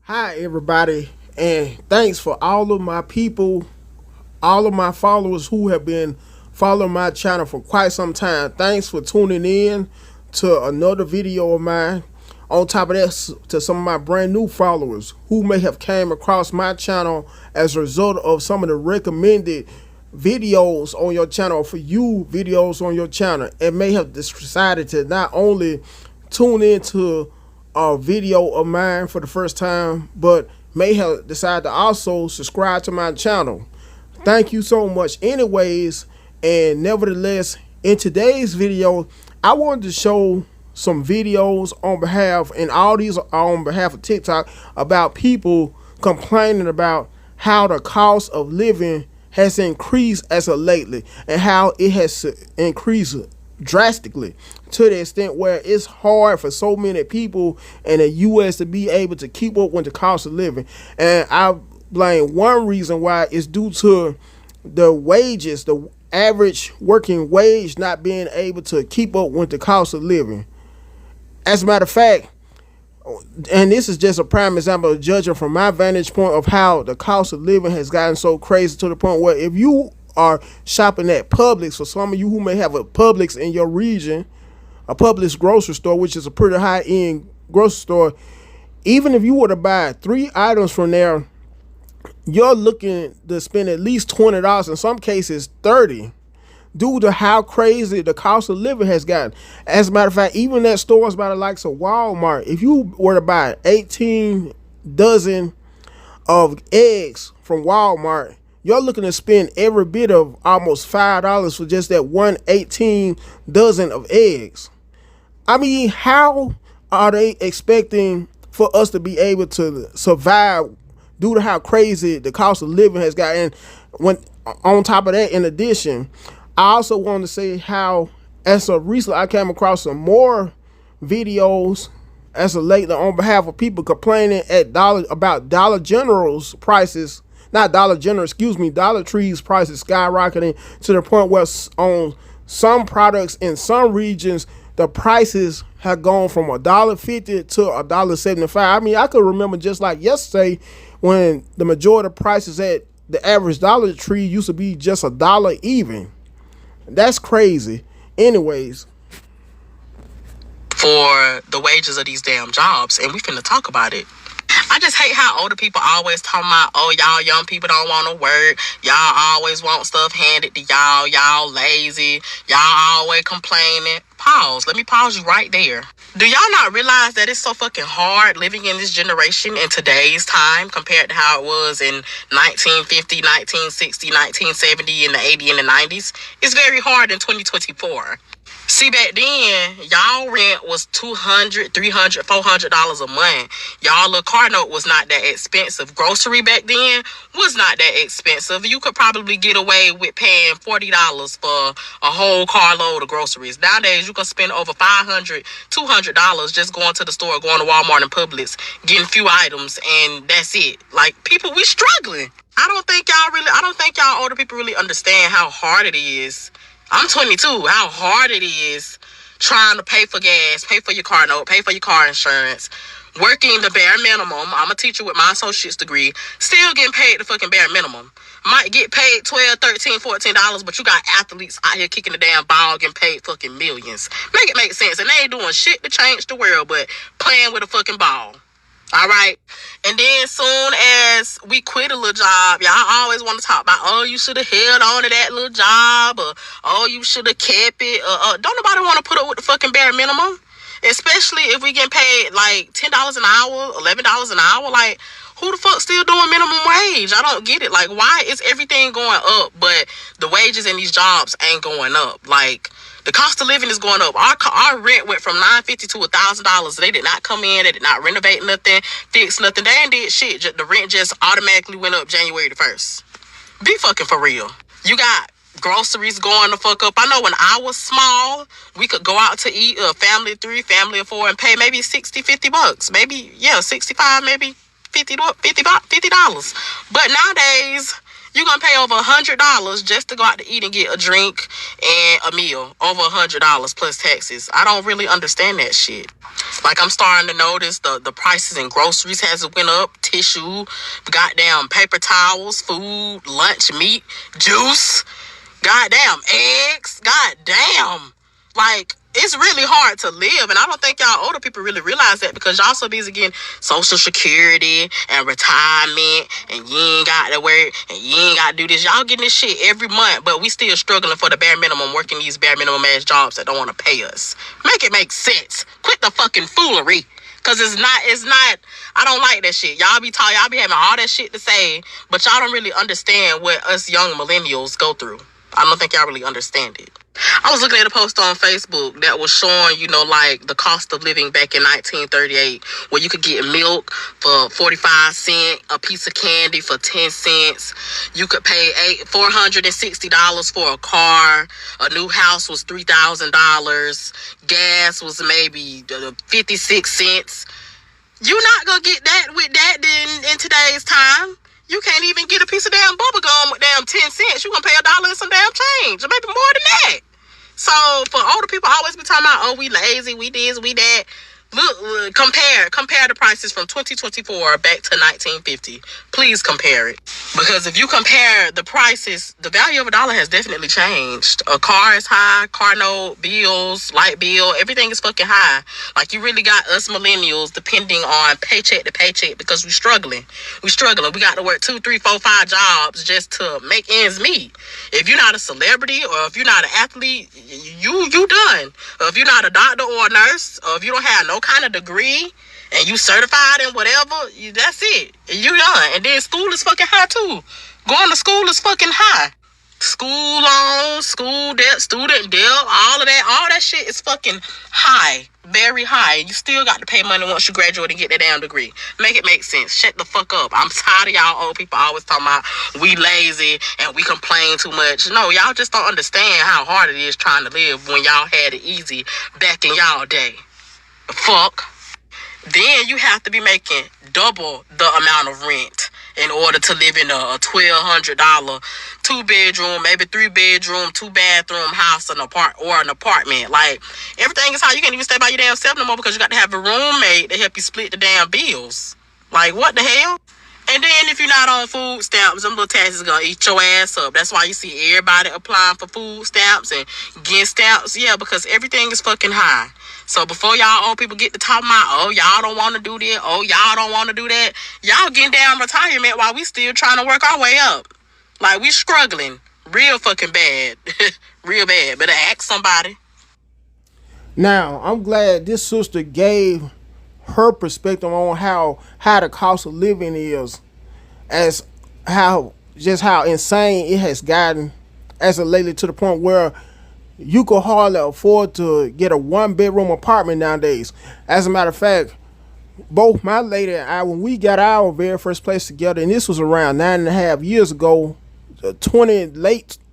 Hi, everybody, and thanks for all of my people, all of my followers who have been following my channel for quite some time. Thanks for tuning in to another video of mine. On top of that, to some of my brand new followers who may have came across my channel as a result of some of the recommended videos on your channel, for you videos on your channel, and may have decided to not only tune into a video of mine for the first time, but may have decided to also subscribe to my channel. Thank you so much anyways. And nevertheless, in today's video, I wanted to show some videos on behalf, and all these are on behalf of TikTok, about people complaining about how the cost of living has increased as of lately, and how it has increased drastically to the extent where it's hard for so many people in the US to be able to keep up with the cost of living. And I blame one reason why is due to the wages, the average working wage not being able to keep up with the cost of living. As a matter of fact, and this is just a prime example of judging from my vantage point of how the cost of living has gotten so crazy, to the point where if you are shopping at Publix, for some of you who may have a Publix in your region, a Publix grocery store, which is a pretty high-end grocery store, even if you were to buy 3 items from there, you're looking to spend at least $20, in some cases $30, due to how crazy the cost of living has gotten. As a matter of fact, even at stores by the likes of Walmart, if you were to buy 18 dozen of eggs from Walmart, you're looking to spend every bit of almost $5 for just that 18 dozen of eggs. I mean, how are they expecting for us to be able to survive due to how crazy the cost of living has gotten? When on top of that, in addition, I also want to say how, as of recently, I came across some more videos as of lately on behalf of people complaining about Dollar General's prices, not Dollar General, excuse me, Dollar Tree's prices skyrocketing to the point where on some products in some regions, the prices have gone from $1.50 to $1.75. I mean, I could remember just like yesterday when the majority of prices at the average Dollar Tree used to be just $1 even. That's crazy. Anyways, for the wages of these damn jobs, and we finna talk about it. I just hate how older people always talking about, oh, y'all young people don't want to work. Y'all always want stuff handed to y'all. Y'all lazy. Y'all always complaining. Pause. Let me pause you right there. Do y'all not realize that it's so fucking hard living in this generation in today's time compared to how it was in 1950, 1960, 1970, and the 80 and the 90s? It's very hard in 2024. See, back then, y'all rent was $200, $300, $400 a month. Y'all little car note was not that expensive. Grocery back then was not that expensive. You could probably get away with paying $40 for a whole carload of groceries. Nowadays, you can spend over $500, $200 just going to the store, going to Walmart and Publix, getting few items, and that's it. Like, people, we struggling. I don't think y'all older people really understand how hard it is. I'm 22. How hard it is trying to pay for gas, pay for your car note, pay for your car insurance, working the bare minimum. I'm a teacher with my associate's degree, still getting paid the fucking bare minimum. Might get paid $12, $13, $14, but you got athletes out here kicking the damn ball, getting paid fucking millions. Make it make sense. And they ain't doing shit to change the world, but playing with a fucking ball. All right. And then soon as we quit a little job, y'all always want to talk about, oh, you should have held on to that little job, or oh, you should have kept it. Don't nobody want to put up with the fucking bare minimum, especially if we get paid like $10 an hour, $11 an hour. Like, who the fuck still doing minimum wage? I don't get it. Like, why is everything going up, but the wages in these jobs ain't going up? Like, the cost of living is going up. Our rent went from $950 to $1,000. They did not come in. They did not renovate nothing, fix nothing. They ain't did shit. The rent just automatically went up January the 1st. Be fucking for real. You got groceries going the fuck up. I know when I was small, we could go out to eat, a family of 3, family of 4, and pay maybe 60, 50 bucks. Maybe, yeah, 65, maybe $50. But nowadays, You're gonna pay over $100 just to go out to eat and get a drink and a meal. Over $100 plus taxes. I don't really understand that shit. Like, I'm starting to notice the prices in groceries has went up. Tissue, goddamn paper towels, food, lunch meat, juice, goddamn eggs, goddamn. Like, it's really hard to live, and I don't think y'all older people really realize that, because y'all so busy getting Social Security and retirement, and you ain't got to work, and you ain't got to do this. Y'all getting this shit every month, but we still struggling for the bare minimum, working these bare minimum ass jobs that don't want to pay us. Make it make sense. Quit the fucking foolery. Cause it's not, I don't like that shit. Y'all be having all that shit to say, but y'all don't really understand what us young millennials go through. I don't think y'all really understand it. I was looking at a post on Facebook that was showing, like the cost of living back in 1938, where you could get milk for 45 cents, a piece of candy for 10 cents. You could pay $460 for a car. A new house was $3,000. Gas was maybe 56 cents. You're not gonna get that with that in today's time. You can't even get a piece of damn bubble gum with damn 10 cents. You're gonna pay $1 and some damn change, or maybe more than that. So for older people, always be talking about, oh, we lazy, we this, we that. Look, compare the prices from 2024 back to 1950. Please compare it. Because if you compare the prices, the value of $1 has definitely changed. A car is high, car note, bills, light bill, everything is fucking high. Like, you really got us millennials depending on paycheck to paycheck because we're struggling. We got to work 2, 3, 4, 5 jobs just to make ends meet. If you're not a celebrity, or if you're not an athlete, you done. Or if you're not a doctor or a nurse, or if you don't have no kind of degree and you certified in whatever, that's it. You done. And then school is fucking high too. Going to school is fucking high. School loans, school debt, student debt, all that shit is fucking high. Very high. You still got to pay money once you graduate and get that damn degree. Make it make sense. Shut the fuck up. I'm tired of y'all old people always talking about we lazy and we complain too much. No, y'all just don't understand how hard it is trying to live when y'all had it easy back in y'all day. Fuck. Then you have to be making double the amount of rent in order to live in a $1,200 2-bedroom, maybe 3-bedroom, 2-bathroom house, an apartment. Like, everything is high. You can't even stay by your damn self no more because you got to have a roommate to help you split the damn bills. Like, what the hell? And then if you're not on food stamps, them little taxes gonna eat your ass up. That's why you see everybody applying for food stamps and getting stamps. Yeah, because everything is fucking high. So before y'all old people get to talking about, oh, y'all don't want to do that, oh, y'all don't want to do that, y'all getting down retirement while we still trying to work our way up. Like, we struggling real fucking bad. Real bad. Better ask somebody. Now, I'm glad this sister gave her perspective on how the cost of living is, as how insane it has gotten as of lately, to the point where you could hardly afford to get a 1-bedroom apartment nowadays. As a matter of fact, both my lady and I, when we got our very first place together, and this was around 9.5 years ago, the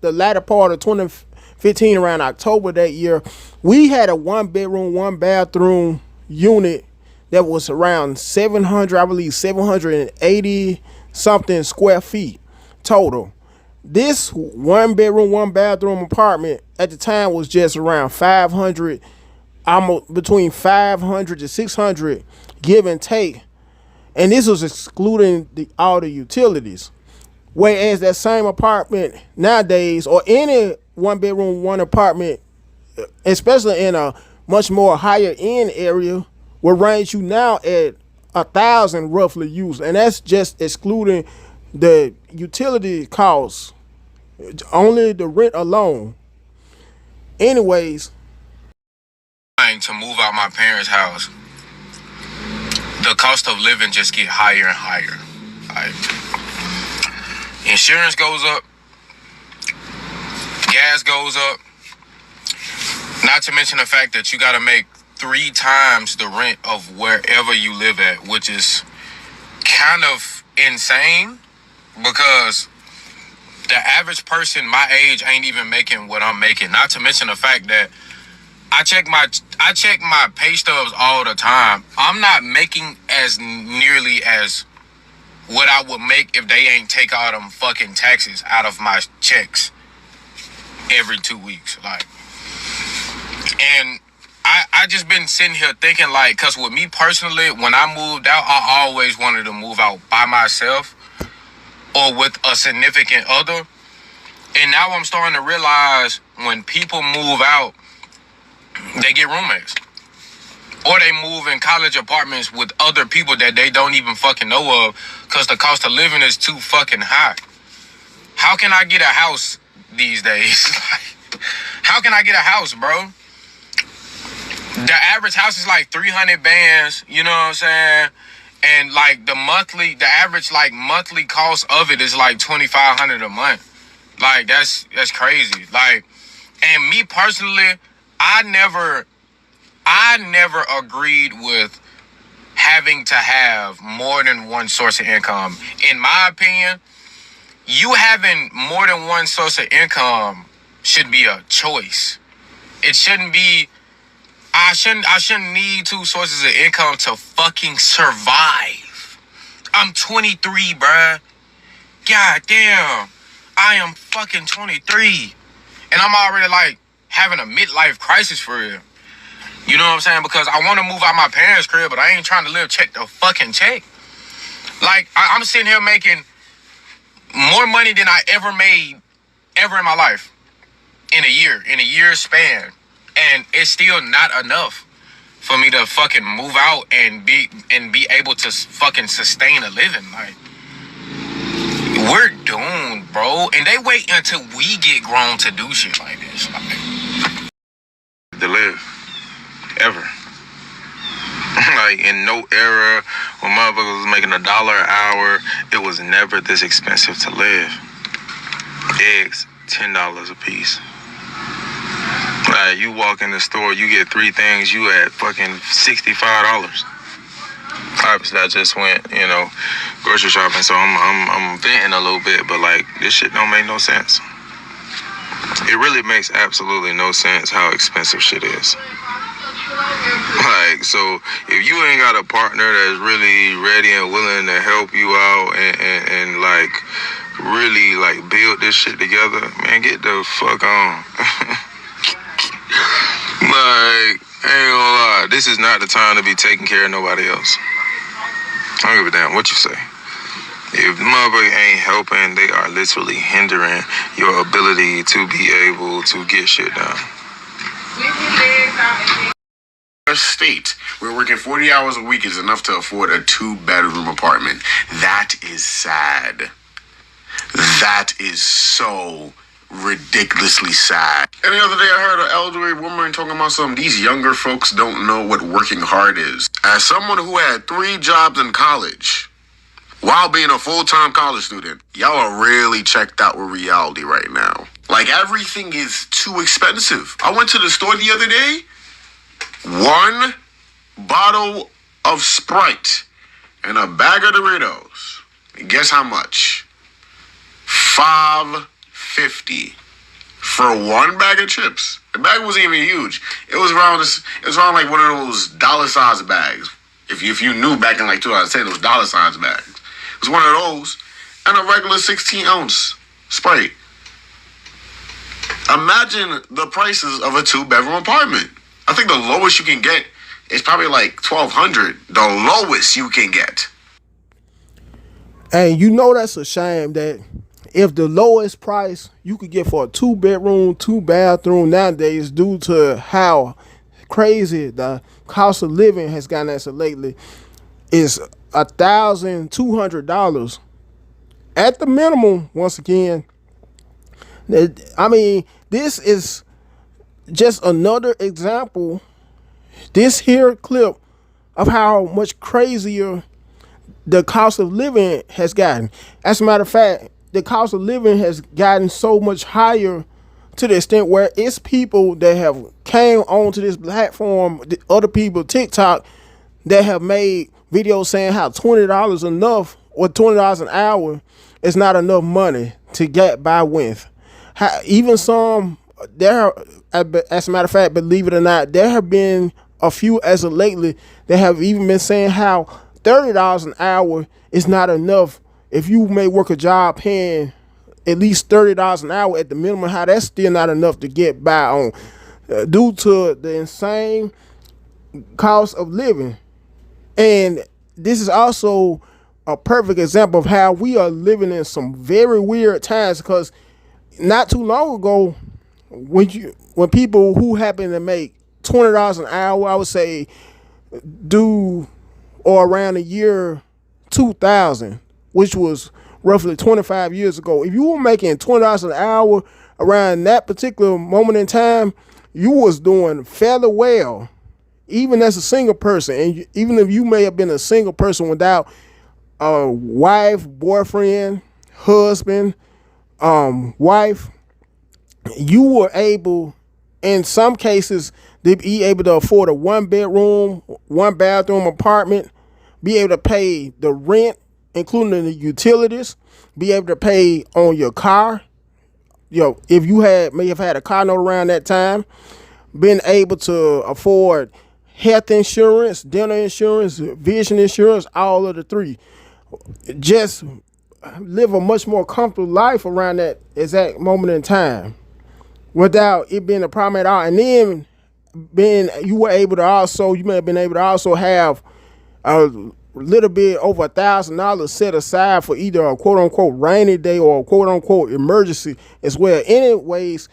latter part of 2015, around October that year, we had a 1-bedroom, 1-bathroom unit that was around 780 something square feet total. This 1-bedroom, 1-bathroom apartment at the time was just around 500, almost between 500 to 600, give and take. And this was excluding all the utilities. Whereas that same apartment nowadays, or any 1-bedroom, 1 apartment, especially in a much more higher end area, will range you now at 1,000 roughly used, and that's just excluding the utility costs, only the rent alone. Anyways, to move out my parents' house, the cost of living just get higher and higher. Insurance goes up, gas goes up, not to mention the fact that you got to make 3 times the rent of wherever you live at, which is kind of insane, because the average person my age ain't even making what I'm making. Not to mention the fact that I check my pay stubs all the time. I'm not making as nearly as what I would make if they ain't take all them fucking taxes out of my checks every 2 weeks. Like, and I just been sitting here thinking, like, cause with me personally, when I moved out, I always wanted to move out by myself or with a significant other. And now I'm starting to realize when people move out, they get roommates. Or they move in college apartments with other people that they don't even fucking know of because the cost of living is too fucking high. How can I get a house these days? How can I get a house, bro? The average house is like 300 bands, you know what I'm saying? And like the average like monthly cost of it is like $2,500 a month. Like that's crazy. Like, and me personally, I never agreed with having to have more than one source of income. In my opinion, you having more than one source of income should be a choice. It shouldn't be, I shouldn't need two sources of income to fucking survive. I'm 23, bruh. God damn. I am fucking 23. And I'm already like having a midlife crisis for real. You know what I'm saying? Because I want to move out my parents' crib, but I ain't trying to live check to fucking check. Like, I'm sitting here making more money than I ever made ever in my life in a year span. And it's still not enough for me to fucking move out and be able to fucking sustain a living. Like, we're doomed, bro. And they wait until we get grown to do shit like this. Like, to live. Ever. Like, in no era when motherfuckers was making $1 an hour, it was never this expensive to live. Eggs, $10 a piece. Like, you walk in the store, you get 3 things, you at fucking $65. Obviously, I just went, grocery shopping, so I'm venting a little bit, but like, this shit don't make no sense. It really makes absolutely no sense how expensive shit is. Like, so if you ain't got a partner that's really ready and willing to help you out and like really like build this shit together, man, get the fuck on. Like, I ain't gonna lie, this is not the time to be taking care of nobody else. I don't give a damn what you say. If the motherfucker ain't helping, they are literally hindering your ability to be able to get shit done. State where working 40 hours a week is enough to afford a 2-bedroom apartment. That is sad. That is so ridiculously sad. And the other day I heard an elderly woman talking about these younger folks don't know what working hard is. As someone who had 3 jobs in college while being a full-time college student, y'all are really checked out with reality right now. Like, everything is too expensive. I went to the store the other day. 1 bottle of Sprite and a bag of Doritos. And guess how much? $5.50 for 1 bag of chips. The bag wasn't even huge. It was around like one of those dollar size bags. If you knew back in like 2010, those dollar size bags. It was one of those and a regular 16-ounce Sprite. Imagine the prices of a 2-bedroom apartment. I think the lowest you can get is probably like $1,200. The lowest you can get. And that's a shame that if the lowest price you could get for a 2-bedroom, 2-bathroom nowadays, due to how crazy the cost of living has gotten as of lately, is $1,200 at the minimum. Once again, I mean, this is just another example, this here clip, of how much crazier the cost of living has gotten. As a matter of fact, the cost of living has gotten so much higher to the extent where it's people that have came onto this platform, other people, TikTok, that have made videos saying how $20 enough, or $20 an hour is not enough money to get by with. Even some, as a matter of fact, believe it or not, there have been a few as of lately that have even been saying how $30 an hour is not enough. If you may work a job paying at least $30 an hour at the minimum, how that's still not enough to get by on, due to the insane cost of living. And this is also a perfect example of how we are living in some very weird times, because not too long ago, when people who happen to make $20 an hour, I would say do or around the year 2000, which was roughly 25 years ago, if you were making $20 an hour around that particular moment in time, you was doing fairly well, even as a single person. And even if you may have been a single person without a wife, boyfriend, husband, wife, you were able, in some cases, to be able to afford a 1-bedroom, 1-bathroom apartment, be able to pay the rent, including the utilities, be able to pay on your car. If you may have had a car note around that time, been able to afford health insurance, dental insurance, vision insurance, all of the three. Just live a much more comfortable life around that exact moment in time without it being a problem at all. And then you may have been able to also have a little bit over $1,000 set aside for either a quote unquote rainy day or a quote unquote emergency as well. Anyways,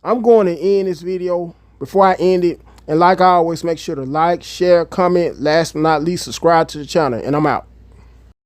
I'm going to end this video. Before I end it, and like I always, make sure to like, share, comment, last but not least, subscribe to the channel, and I'm out.